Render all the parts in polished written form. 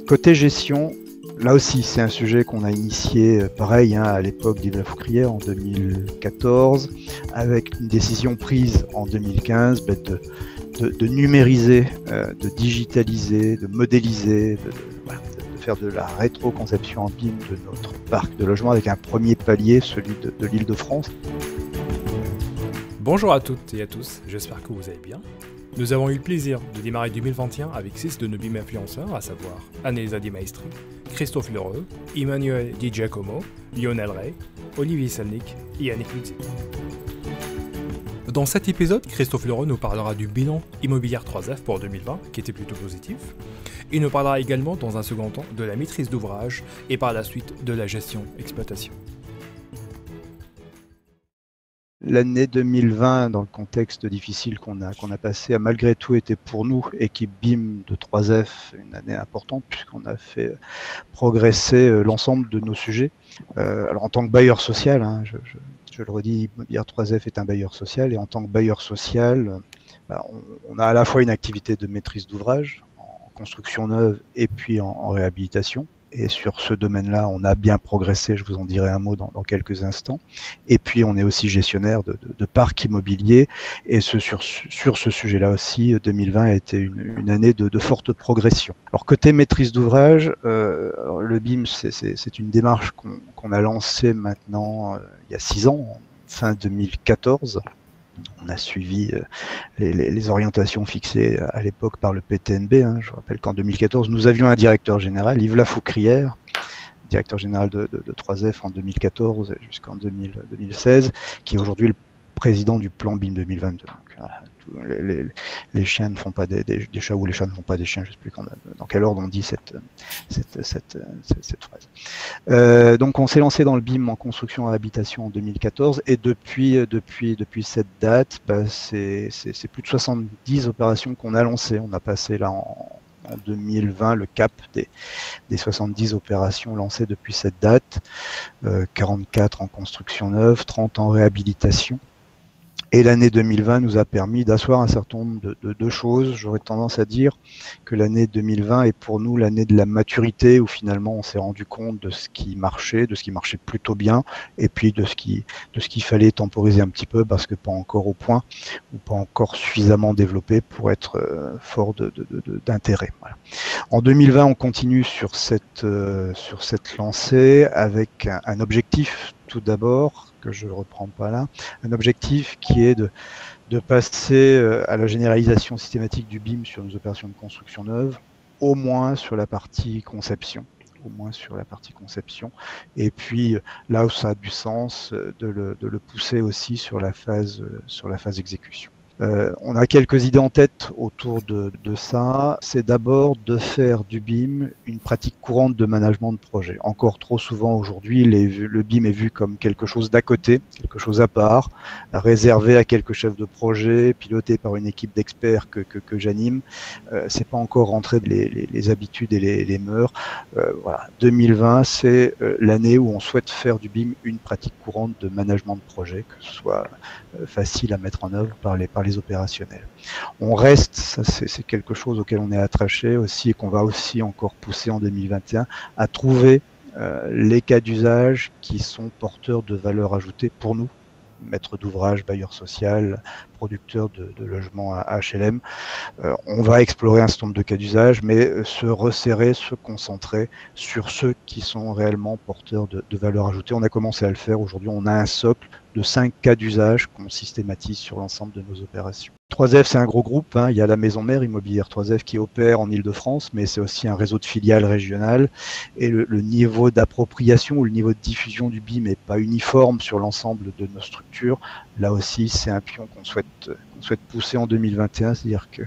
Côté gestion, là aussi, c'est un sujet qu'on a initié, pareil, à l'époque d'Yves Lafoucrière en 2014, avec une décision prise en 2015 de numériser, de digitaliser, de modéliser, de faire de la rétro-conception en BIM de notre parc de logement avec un premier palier, celui de l'Île-de-France. Bonjour à toutes et à tous, j'espère que vous allez bien. Nous avons eu le plaisir de démarrer 2021 avec 6 de nos BIM influenceurs, à savoir Annelisa Di Maestri, Christophe Lheureux, Emmanuel Di Giacomo, Lionel Rey, Olivier Salnick et Yannick Lutzi. Dans cet épisode, Christophe Lheureux nous parlera du bilan immobilier 3F pour 2020, qui était plutôt positif. Il nous parlera également, dans un second temps, de la maîtrise d'ouvrage et par la suite de la gestion-exploitation. L'année 2020, dans le contexte difficile qu'on a passé, a malgré tout été pour nous, équipe BIM de 3F, une année importante puisqu'on a fait progresser l'ensemble de nos sujets. Alors en tant que bailleur social, je le redis, Immobilier 3F est un bailleur social, et en tant que bailleur social, on a à la fois une activité de maîtrise d'ouvrage, en construction neuve et puis en réhabilitation. Et sur ce domaine-là, on a bien progressé, je vous en dirai un mot dans quelques instants. Et puis, on est aussi gestionnaire de parcs immobiliers. Et sur ce sujet-là aussi, 2020 a été une année de forte progression. Alors, côté maîtrise d'ouvrage, le BIM, c'est une démarche qu'on a lancée maintenant il y a 6 ans, fin 2014. On a suivi les orientations fixées à l'époque par le PTNB. Je rappelle qu'en 2014, nous avions un directeur général, Yves Lafoucrière, directeur général de 3F en 2014 jusqu'en 2016, qui est aujourd'hui le président du plan BIM 2022. Donc, les chiens ne font pas des chats, ou les chats ne font pas des chiens, je ne sais plus dans quel ordre on dit cette phrase. Donc on s'est lancé dans le BIM en construction et habitation en 2014, et depuis cette date, c'est plus de 70 opérations qu'on a lancées. On a passé là en 2020 le cap des 70 opérations lancées depuis cette date, 44 en construction neuve, 30 en réhabilitation. Et l'année 2020 nous a permis d'asseoir un certain nombre de choses. J'aurais tendance à dire que l'année 2020 est pour nous l'année de la maturité, où finalement on s'est rendu compte de ce qui marchait plutôt bien, et puis de ce qu'il fallait temporiser un petit peu, parce que pas encore au point, ou pas encore suffisamment développé pour être fort d'intérêt. Voilà. En 2020, on continue sur cette lancée avec un objectif, tout d'abord, que je ne reprends pas là, un objectif qui est de passer à la généralisation systématique du BIM sur nos opérations de construction neuve, au moins sur la partie conception. Et puis là où ça a du sens, de le pousser aussi sur la phase exécution. On a quelques idées en tête autour de ça. C'est d'abord de faire du BIM une pratique courante de management de projet. Encore trop souvent aujourd'hui, le BIM est vu comme quelque chose d'à côté, quelque chose à part, réservé à quelques chefs de projet, piloté par une équipe d'experts que j'anime. C'est pas encore rentré les habitudes et les mœurs. Voilà. 2020, c'est l'année où on souhaite faire du BIM une pratique courante de management de projet, que ce soit facile à mettre en œuvre par les opérationnels. On reste, ça c'est quelque chose auquel on est attaché aussi, et qu'on va aussi encore pousser en 2021, à trouver les cas d'usage qui sont porteurs de valeur ajoutée pour nous, maître d'ouvrage, bailleur social, producteur de logements à HLM. On va explorer un certain nombre de cas d'usage, mais se resserrer, se concentrer sur ceux qui sont réellement porteurs de valeur ajoutée. On a commencé à le faire. Aujourd'hui, on a un socle de 5 cas d'usage qu'on systématise sur l'ensemble de nos opérations. 3F, c'est un gros groupe. Il y a la maison mère Immobilière 3F qui opère en Île-de-France, mais c'est aussi un réseau de filiales régionales. Et le niveau d'appropriation ou le niveau de diffusion du BIM n'est pas uniforme sur l'ensemble de nos structures. Là aussi, c'est un pion qu'on souhaite pousser en 2021, c'est-à-dire que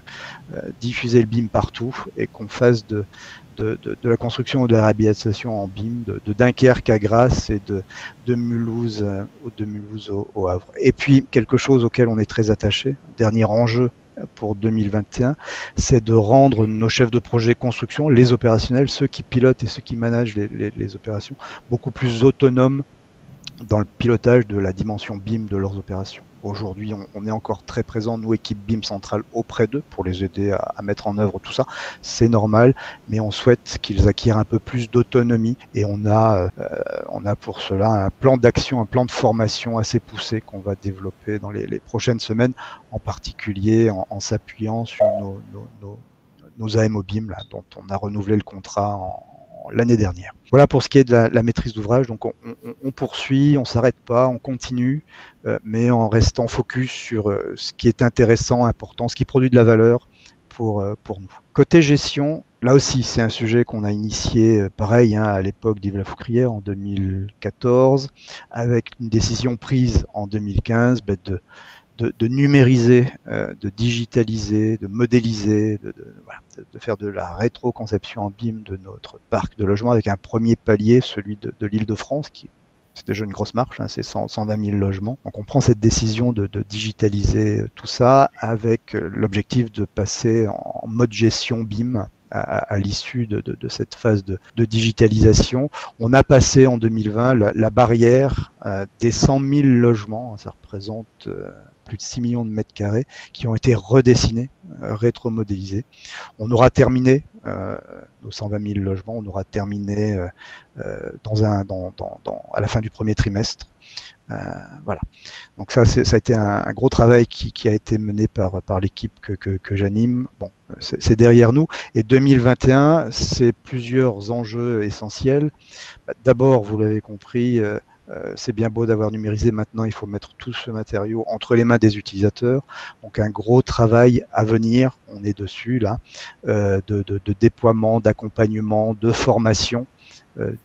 diffuser le BIM partout, et qu'on fasse de la construction ou de la réhabilitation en BIM de Dunkerque à Grasse, et de Mulhouse au Havre. Et puis, quelque chose auquel on est très attaché, dernier enjeu pour 2021, c'est de rendre nos chefs de projet construction, les opérationnels, ceux qui pilotent et ceux qui managent les opérations, beaucoup plus autonomes dans le pilotage de la dimension BIM de leurs opérations. Aujourd'hui, on est encore très présent, nous, équipe BIM Centrale, auprès d'eux pour les aider à mettre en œuvre tout ça. C'est normal, mais on souhaite qu'ils acquièrent un peu plus d'autonomie et on a pour cela un plan d'action, un plan de formation assez poussé qu'on va développer dans les prochaines semaines, en particulier en s'appuyant sur nos AMO BIM, là, dont on a renouvelé le contrat l'année dernière. Voilà pour ce qui est de la maîtrise d'ouvrage. Donc on poursuit, on s'arrête pas, on continue, mais en restant focus sur ce qui est intéressant, important, ce qui produit de la valeur pour nous. Côté gestion, là aussi c'est un sujet qu'on a initié pareil à l'époque d'Yves Lafoucrière en 2014, avec une décision prise en 2015 de numériser, de digitaliser, de modéliser, de faire de la rétro-conception en BIM de notre parc de logements avec un premier palier, celui de l'Île-de-France, qui c'est déjà une grosse marche, c'est 120 000 logements. Donc on prend cette décision de digitaliser tout ça avec l'objectif de passer en mode gestion BIM à l'issue de cette phase de digitalisation. On a passé en 2020 la barrière des 100 000 logements, ça représente plus de 6 millions de mètres carrés qui ont été redessinés, rétromodélisés. On aura terminé nos 120 000 logements, on aura terminé à la fin du premier trimestre. Voilà. Donc ça a été un gros travail qui a été mené par l'équipe que j'anime. Bon, c'est derrière nous. Et 2021, c'est plusieurs enjeux essentiels. D'abord, vous l'avez compris, c'est bien beau d'avoir numérisé, maintenant il faut mettre tout ce matériau entre les mains des utilisateurs. Donc un gros travail à venir, on est dessus là, de déploiement, d'accompagnement, de formation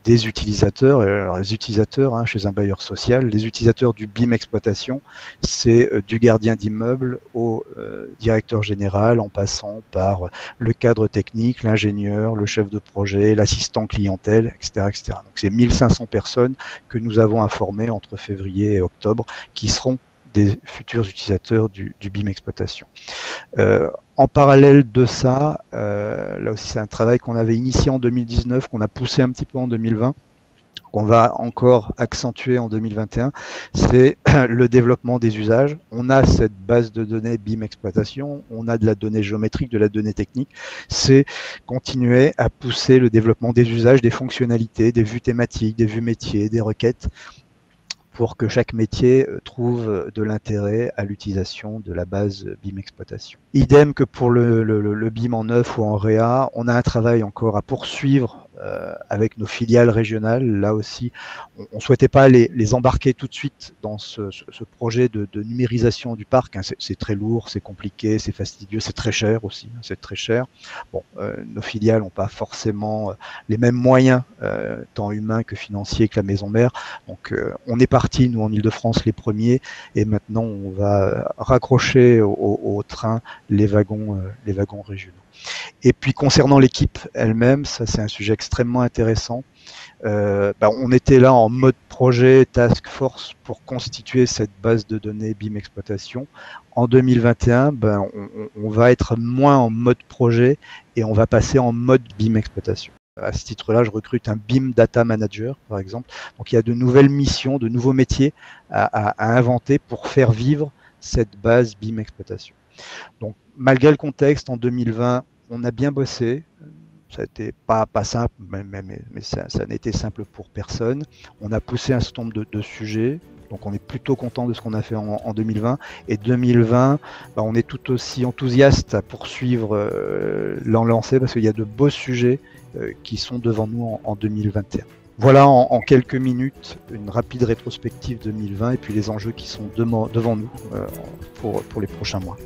des utilisateurs. Alors, les utilisateurs chez un bailleur social, les utilisateurs du BIM exploitation, c'est du gardien d'immeuble au directeur général, en passant par le cadre technique, l'ingénieur, le chef de projet, l'assistant clientèle, etc., etc. Donc c'est 1500 personnes que nous avons informées entre février et octobre qui seront des futurs utilisateurs du BIM exploitation. En parallèle de ça, là aussi c'est un travail qu'on avait initié en 2019, qu'on a poussé un petit peu en 2020, qu'on va encore accentuer en 2021, c'est le développement des usages. On a cette base de données BIM exploitation, on a de la donnée géométrique, de la donnée technique, c'est continuer à pousser le développement des usages, des fonctionnalités, des vues thématiques, des vues métiers, des requêtes, pour que chaque métier trouve de l'intérêt à l'utilisation de la base BIM exploitation. Idem que pour le BIM en neuf ou en réa, on a un travail encore à poursuivre avec nos filiales régionales. Là aussi, on ne souhaitait pas les embarquer tout de suite dans ce projet de numérisation du parc. C'est très lourd, c'est compliqué, c'est fastidieux, c'est très cher aussi, c'est très cher. Bon, nos filiales n'ont pas forcément les mêmes moyens, tant humains que financiers, que la maison mère. Donc on est parti, nous en Île-de-France, les premiers, et maintenant on va raccrocher au train les wagons régionaux. Et puis concernant l'équipe elle-même, ça c'est un sujet extrêmement intéressant. On était là en mode projet, task force pour constituer cette base de données BIM exploitation. En 2021, on va être moins en mode projet et on va passer en mode BIM exploitation. À ce titre-là, je recrute un BIM Data Manager, par exemple. Donc il y a de nouvelles missions, de nouveaux métiers à inventer pour faire vivre cette base BIM exploitation. Donc malgré le contexte, en 2020, on a bien bossé. Ça n'était pas simple, mais ça n'a été simple pour personne. On a poussé un certain nombre de sujets. Donc on est plutôt content de ce qu'on a fait en 2020. Et 2020, on est tout aussi enthousiaste à poursuivre l'an lancé parce qu'il y a de beaux sujets qui sont devant nous en 2021. Voilà en quelques minutes une rapide rétrospective 2020 et puis les enjeux qui sont devant nous pour les prochains mois.